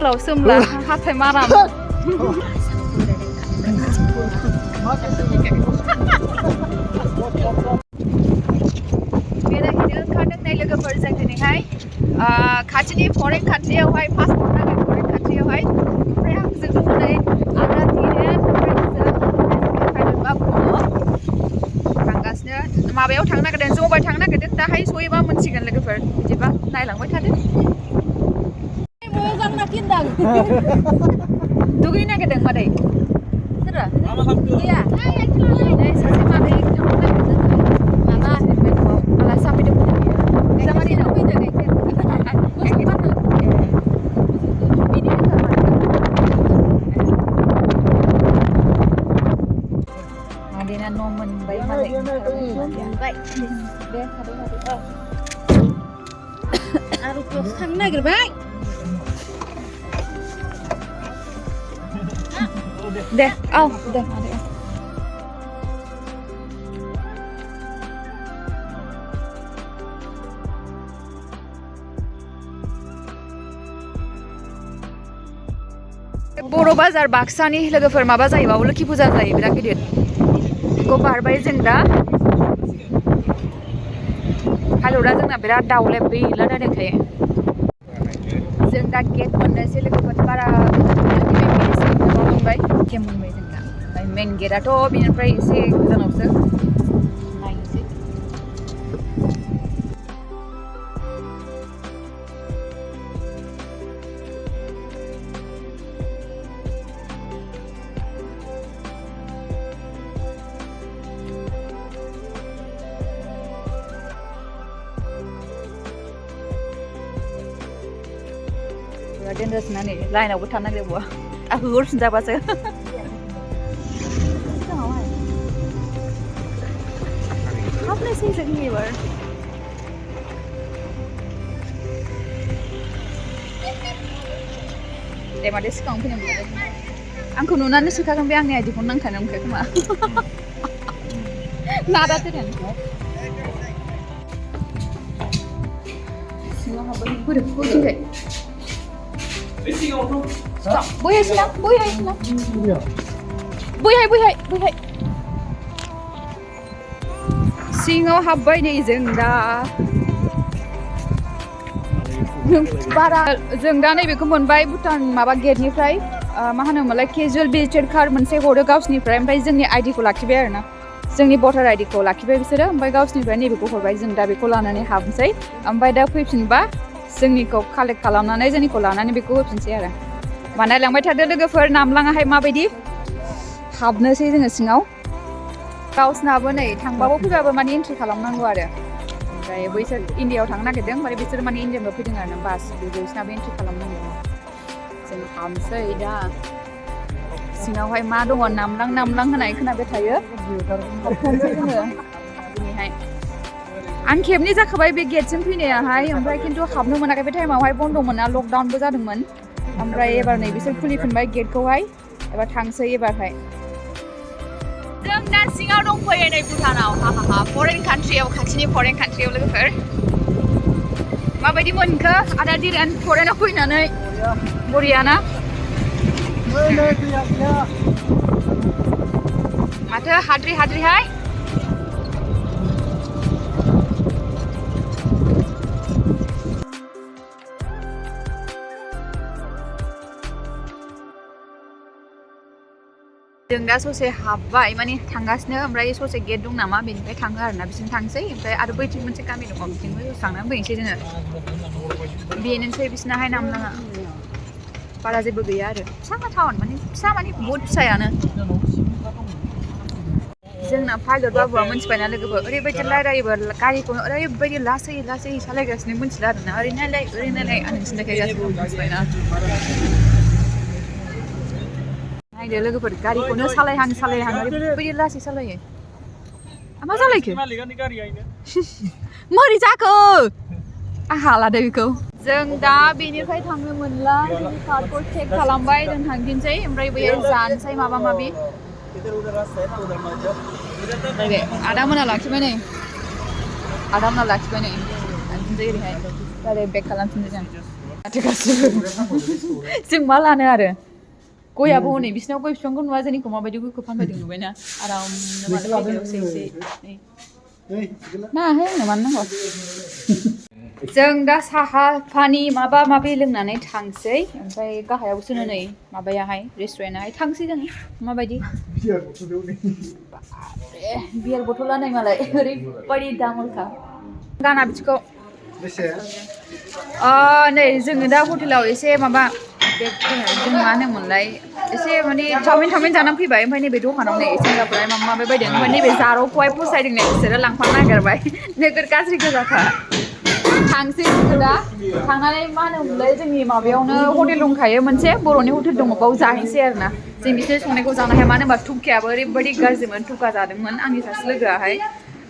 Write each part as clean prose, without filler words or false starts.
เราซึมละहाथाय माराम बेरायहैनो ओंखारदों नै लोगोफोरजों दिनैहाय खाथिनि फरेन कान्ट्रियावहाय पासपर्ट नांगौ फरेन कान्ट्रियावहाय ओमफ्राय आंजों दङ नै आदा दिरेन ओमफ्राय जों बाबु दङ थांगासिनो माबायाव थांनो नागिरदों जबाय थांनो नागिरदों दाहाय सहैबा मोनसिगोन लोगोफोर बिदिबा नायलांबाय थादो दुगैनो नागिरदों मादै सोरो गैया नै सासे मादै थांनो नागिरदों माबा आलासि जाफैदोंमोन बियो जामारि नाव फैदों मादैना न' मोनबाय मालाय मोनबाय दे थादो आरो क्लास थांनो नागिरबाय दे औ दे मादै बर' बाजार बाक्सानि लोगोफोर माबा जायो बाव लोखि फुजा जायो बिराद गिदिर बेखौ बारबाय जों दा हालौरा जोंना बिराद दाउलेब बेला दायखायो जों दा गेट मोननोसै लोगोफोर बारा मोनबाय गेम मोनबाय जों दा ओमफ्राय मेन गेटआथ' बेनिफ्राय एसे गोजानावसो नायनोसै Dangerous na ni line aku tanah dia buat. Aku urus dah pasal. Apa sih segini bar? Deh macam sekarang punya mana? Angku nuna ni suka kan biang ni aja pun nang kanam ke kemana? Nada tu kan? Semua apa ni? Kuda, kuda je. Stop. Buhay sila. Buhay sila. Buhay, buhay, buhay. Singaw habbay ni जों दा बारा जों दा नैबेखौ मोनबाय भुटान माबा गेटनिफ्राय मा होनोमोनलाय केजुवेल भिजिटर कार्ड मोनसे हरो गावसिनिफ्राय ओमफ्राय जोंनि आइडिखौ लाखिबाय आरोना जोंनि भटार आइडिखौ लाखिबाय बिसोरो ओमफ्राय गावसिनिफ्राय नैबेखौ हरबाय जों दा बेखौ लानानै हाबनोसै ओमफ्राय दा फैफिनबा जोंनिखौ कालेक्ट खालामनानै जोंनिखौ लानानै बेखौ होफिनसै आरो बानायलांबाय थादो लोगोफोर नामलाङाहाय माबायदि हाबनोसै जोङो सिङाव गावसिनाबो नै थांबाबो फैबाबो माने एन्ट्रि खालामनांगौ आरो ओमफ्राय बैसोर इन्डियायाव थांनो नागिरदों ओमफ्राय बिसोर माने इन्डियानिफ्राय फैदों आरो बास बिसोरनाबो एन्ट्रि खालामनांगौ जों हाबनोसै दा सिङावहाय मा दङ नामलां नामलां होनाय खोनाबाय थायो हाबथारनोसै जोङो दिनैहाय आं खेबनै जाखाबाय बे गेटसिम फैनायाहाय ओमफ्राय खिन्थु हाबनो मोनाखै बे टाइमावहाय बन्द'मोन ना लकडाउनबो जादोंमोन ओमफ्राय एबार नै बिसोर खुलिफिनबाय गेटखौहाय एबार थांसै एबारहाय जों दा सिङाव दंफैयो नै भुटानाव हा फरेन कान्ट्रियाव खाथिनि फरेन कान्ट्रियाव लोगोफोर माबायदि मोनखो आदा दिरेन फरेनाव फैनानै बरियाना माथो हाद्रि हाद्रिहाय जों दा ससे हाबबाय माने थांगासिनो ओमफ्राय ससे गेट दं नामा बेनिफ्राय थाङो आरोना बिसिम थांसै ओमफ्राय आरो बैथिं मोनसे गामि दङ बिथिंबो थांनानै फैनोसै जोङो बेनोसै बिसिनाहाय नामलाङा बारा जेबो गैया आरो फिसा टाउन माने फिसा माने बहुत फिसायानो जोंना पाइलट बाबुआ मोनथिबायना लोगोफोर ओरैबायदि रायलायोबो गारिखौनो ओरैबायदि लासै लासै सालायगासिनो मोनथिला आरोना ओरैनालाय आं नोंसिनिफ्राय गासिबो मोनथिबायना नायदो लोगोफोर गारिखौनो सालायहां ओरैबायदि लासै सालायो मा जालायखो मारै जाखो आं हालादो बेखौ जों दा बेनिफ्राय थांनो मोनला जोंनि कार्डखौ चेक खालामबाय जों थांफिनसै ओमफ्राय बैयाव जानोसै माबा माबि आदामोना लाखिबाय नै थांफिनसै ओरैहाय डाइरेक्ट बेक खालामफिनसै जों माथो गासिबो जों मा लानो आरो गयाबो हनै बिसिनाव गय बिफांखौ नुवा जोंनिखौ माबायदि गयखौ फानफैदों नुबायना आरामनो मालाय एसे नाङाहाय आंनो मानो नांगौ जों दा साहा पानि माबा माबि लोंनानै थांसै ओमफ्राय गाहायावसो नै माबायाहाय रेस्टुरेन्टआहाय थांसै जों माबायदि बियार बथला नै मालाय ओरैबायदि दामलखा गाना बिदिखौ नै जोङो दा हटेलाव एसे माबा जों मा होनोमोनलाय एसे माने चावमिन जानानै फैबाय ओमफ्राय नैबे दखानाव नै सेंग्राफोरा माबा बायदों ओमफ्राय नैबे जारौखौहाय फसायदों नै बिसोरो लांफानो नागिरबाय नोगोर गाज्रि गोजाखा थांसै जोङो दा थांनानै मा होनोमोनलाय जोंनि माबायावनो हटेल दंखायो मोनसे बर'नि हटेल दङ बाव जाहैसै आरोना जों बिसोर संनायखौ जानो हाया मानो होनबा थुखायाबो ओरैबायदि गाज्रिमोन थुखा जादोंमोन आंनि सासे लोगोआहाय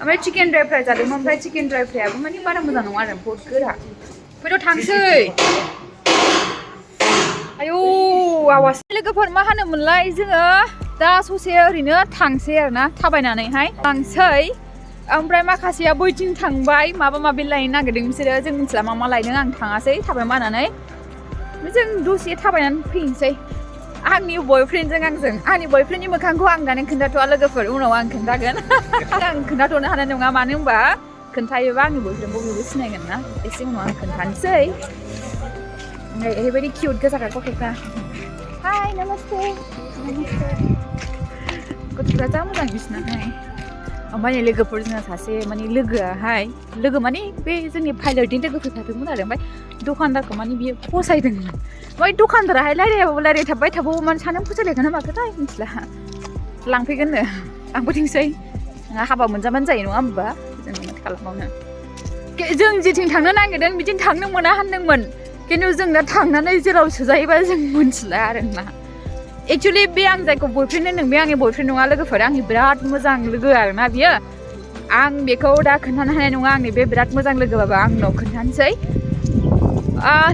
ओमफ्राय चिकेन ड्राइ फ्राइ जादोंमोन ओमफ्राय चिकेन ड्राइ फ्राइयाबो माने बारा मोजां नङा आरो बहुत गोरा फैद' थांसै आयौ आवाज लोगोफोर मा होनोमोनलाय जोङो दा ससे ओरैनो थांसै आरोना थाबायनानैहाय थांसै ओमफ्राय माखासेया बैथिं थांबाय माबा माबि लायनो नागिरदों बिसोरो जों मिथिला मा लायदों आं थाङासै थाबाय मानानै जों दसे थाबायनानै फैनोसै आंनि बयफ्रेन्डजों आंनि बयफ्रेन्डनि मोखांखौ आं दानो खोन्थाथ'वा लोगोफोर उनाव आं खोन्थागोन आं खोन्थाथ'नो हानाय नङा मानो होनबा खोन्थायोबा आंनि बयफ्रेन्डखौ बयबो सिनायगोन ना एसे उनाव आं खोन्थानोसै ओरैबायदि किउट गोजाखा गथ'फ्रा हाय नमस्ते गथ'फ्रा जा मोजां बिसिनाहाय ओमफ्राय लोगोफोर जोंना सासे माने लोगोआहाय लोगो माने बे जोंनि पाइलटनि लोगो फैफादोंमोन आरो ओमफ्राय दखानदारखौ माने बियो फसायदोंमोन ओमफ्राय दखानदाराहाय रायलायथाबबाय थाबावो माने सानैजों फसायलायगोन ना माखोथाय मिथिला लांफैगोननो आंबो थिंसै हाबा मोनजाबानो जायो नङा होमबा जों माथो खालामबावनो जों जेथिं थांनो नागिरदों बिथिं थांनो मोना होनदोंमोन खिन्थु जों दा थांनानै जेराव सोजायोबा जों मिथिला आरोना एक्चुवेलि बे आं जायखौ बयफ्रेन्ड होनदों बे आंनि बयफ्रेन्ड नङा लोगोफोर आंनि बिराद मोजां लोगो आरोना बियो आं बेखौ दा खोन्थानो हानाय नङा आंनि बे बिराद मोजां लोगोबाबो आं उनाव खोन्थानोसै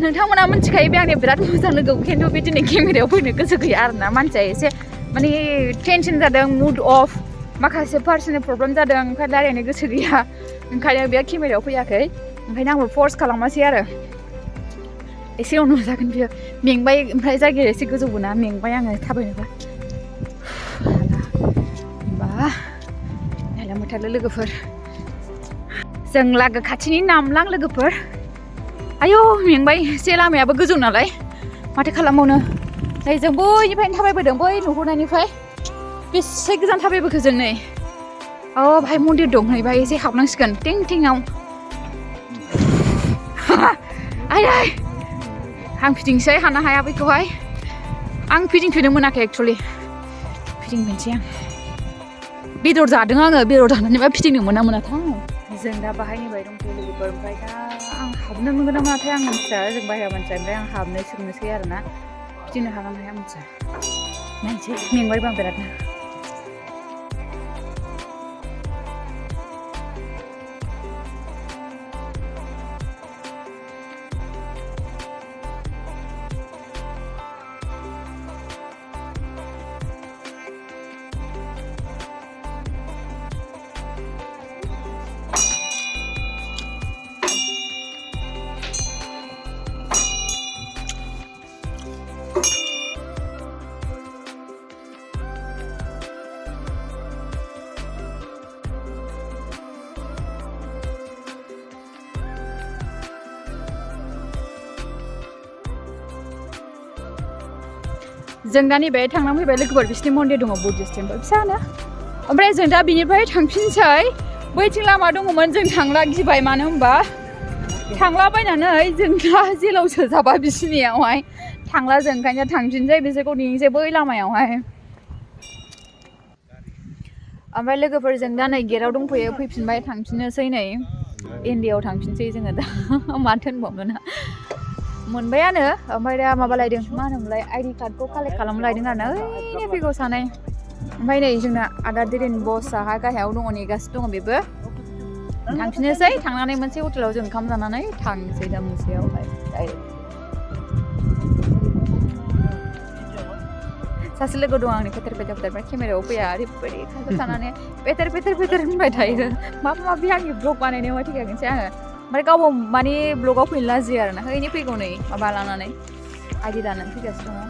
नोंथांमोना मिथिखायो बे आंनि बिराद मोजां लोगो खिन्थु बे दिनै केमेरायाव फैनो गोसो गैया आरोना मानसिया एसे माने टेनसन जादों मुड अफ माखासे पार्सनेल प्रब्लेम जादों ओमफ्राय रायलायनो गोसो गैया ओंखायनो बे केमेरायाव फैयाखै ओंखायनो आंबो फर्स खालामासै आरो एसे उनाव जागोन बियो मेंबाय ओमफ्राय जायगाया एसे गोजौबो ना मेंबाय आङो थाबायनोबा होमबा नायलांबाय लोगोफोर जों लागो खाथिनि नामलां लोगोफोर आयौ मेंबाय एसे लामायाबो गोजौ नालाय माथो खालामबावनो नै जों बैनिफ्रायनो थाबायबोदों बै नुहुरनायनिफ्राय बेसे गोजान थाबायबोखो जों नै बाहाय मन्दिर दं नै बाहाय एसे हाबनांसिगोन टिं टिंआव आयै आं फिदिंसै हानो हाया बैखौहाय आं फिदिंफेरनो मोनाखै एक्सुवेलि फिदिंफिनसै आं बेदर जादों आङो बेदर जानानैबा फिदिंनो मोनाथाय जों दा बाहायनिबाय दंथ'यो लोगोफोर ओमफ्राय दा आं हाबनो मोनगोन ना मोनाथाय आं मिथिया जों बाहेरा मानसिया ओमफ्राय आं हाबनो सोंनोसै आरोना फिदिंनो हागोन ना हाया मिथिया नायनोसै मेंबायबो आं बिरादनो जों दा नैबे थांनानै फैबाय लोगोफोर बिसिनि मन्दिर दङ बुद्धिस्ट टेम्पोल फिसानो ओमफ्राय जों दा बिनिफ्राय थांफिनसै बैथिं लामा दङमोन जों थांला गिबाय मानो होनबा थांलाबायनानै जों दा जेलावसो जाबा बिसिनियावहाय थांला जों ओंखायनो थांफिनसै बिसोरखौ नेनोसै बै लामायावहाय ओमफ्राय लोगोफोर जों दा नै गेटआव दंफैयो फैफिनबाय थांफिननोसै नै इन्डियायाव थांफिनसै जोङो दा माथो होनबावनो ना मोनबायानो ओमफ्राय दा माबा लायदों मा होनोमोनलाय आइडि कार्डखौ कालेक्ट खालामनो लायदों आरोना ओइनो फैगौ सानै ओमफ्राय नै जोंना आदा दिरिन बसआहाय गाहायाव दङ नेगासिनो दङ बेबो थांफिननोसै थांनानै मोनसे हटेलाव जों ओंखाम जानानै थांसै दा मोनसेयावहाय सासे लोगो दं आंनि पेटेर ओमफ्राय केमेरायाव फैया ओरैबायदि खाथियाव थानानै पेटेर होनबाय थायो माबा माबि आंनि ब्लग बानायनायावहाय थैखागोनसै आङो ओमफ्राय गावबो माने ब्लगाव फैनो लाजियो आरोना हैनि फैगौ नै माबा लानानै आइडि लानानै फैगासिनो दङ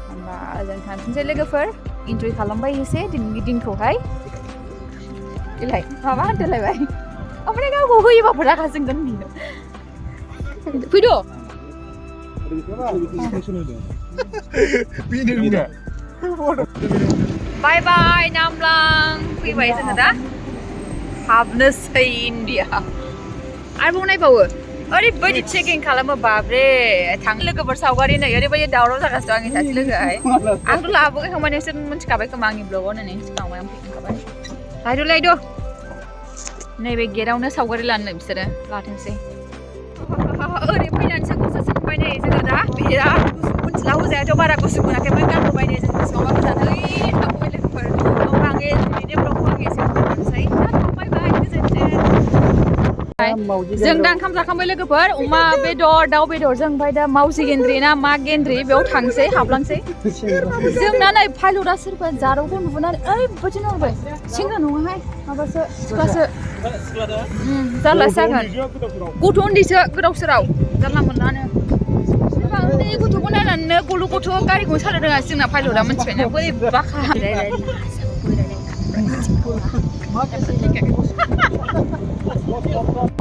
होमबा जों थांफिनसै लोगोफोर इन्जय खालामबाय एसे दिनैनि दिनखौहाय इलाय माबा होनदोलायबाय ओमफ्राय गावखौ होयोबाबो रागा जोंगोन बियो फैद' बाय बाय नामलां फैबाय जोङो दा हाबनोसै इन्डिया आरोबाव नायबावो ओरैबायदि चेकिं खालामो बाबरे थां लोगोफोर सावगारि नै ओरैबायदि दावराव जागासिनो आंनि सासे लोगोआहाय आंथ' लाबोयाखै खोमा नोंसोर मिथिखाबाय खोमा आंनि ब्लगाव नायनानै सिगाङाव आं फैखांखाबाय लायद' नैबे गेटआवनो सावगारि लानो बिसोरो लाथोंसै ओरै फैनानैसो गुसु मोनबाय नै जोङो दा बिराद गुसु मिथिला हजायाथ' बारा गुसु मोनाखैमोन गानबोबाय नै जों गोसोआवबा गोजान थांबाय लोगोफोर होमबा आं बिनि ब्लगखौ आं एसे दोननोसै थांबाय बाय गोजोनथों जों दा ओंखाम जाखांबाय लोगोफोर अमा बेदर दाउ बेदरजों ओमफ्राय दा मावजि गेन्द्रि ना मा गेन्द्रि बेयाव थांसै हाबलांसै जोंना नै फाइलटआ सोरबा जारौखौ नुनानै ओरैबायदि नुबाय सेंग्रा नङाहाय माबासो सिख्लासो जारलासो जागोन गथ' उन्दैसो गोदाव सोराव जानला मोनलानो उन्दै गथ'खौ नायनानैनो गल' गथ' गारिखौ सालायनो रोङासै जोंना फाइलटआ मिथिबायना बै बाखा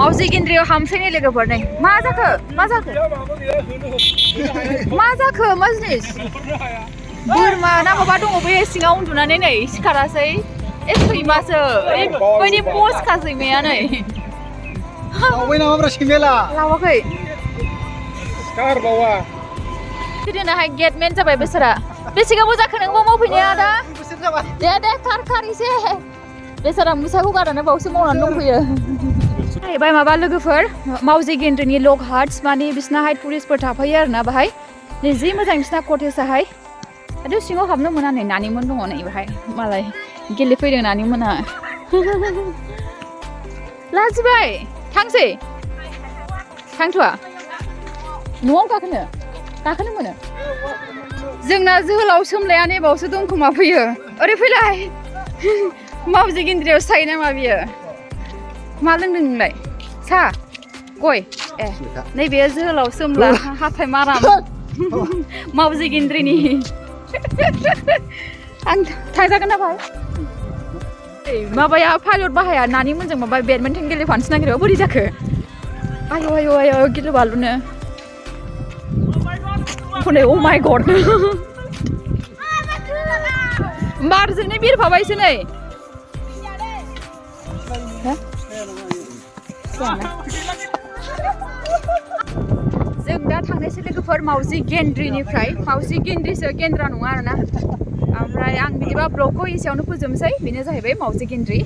मावजि गेन्द्रियाव हामसैनि लोगोफोर नै मा जाखो मा जिनिस बोरमा ना माबा दङ बे सिङाव उन्दुनानै नै सिखारासै सैमासो ओरैबायदि मस्का सैमाया नै लावाखै गोदोनाहाय गेटमेन जाबाय बेसोरा बेसे गोबाव जाखो नों मावफैनाया दा दे खार एसे बेसोरा मुसाखौ गारनानै बावसो मावनानै दंफैयो जाहैबाय माबा लोगोफोर मावजि गेन्द्रिनि लग हार्टस माने बिसिनाहाय टुरिस्टफोर थाफैयो आरोना बाहाय नै जि मोजां बिसिना कटेजआहाय आरो सिङाव हाबनो मोना नै नानिमोन दङ नै बाहाय मालाय गेलेफैदों नानिमोना लाजिबाय थांसै थांथ'आ न'आव गाखोनो मोनो जोंना जोहोलाव सोमलाया नैबावसो दंखोमा फैयो ओरै फैलाय मावजि गेन्द्रियाव सायो नामा बियो मा लोंदों नोंलाय साहा गय नैबे जोहोलाव सोमला हाथाय माराम मावजि गेन्द्रिनि आं थांजागोन ना भाई माबाया पाइलट बाहाया नानि मोनजों माबा बेडमिन्टन गेलेफानोसो नागिरो बोरै जाखो आयौ गिलु बालुनो हनै अ माय गड बारजोंनो बिरफाबायसो नै जों दा थांनायसै लोगोफोर मावजि गेन्द्रिनिफ्राय मावजि गेन्द्रिसो गेन्द्रा नङा आरोना ओमफ्राय आं बिदिबा ब्लगखौ एसेयावनो फोजोबनोसै बेनो जाहैबाय मावजि गेन्द्रि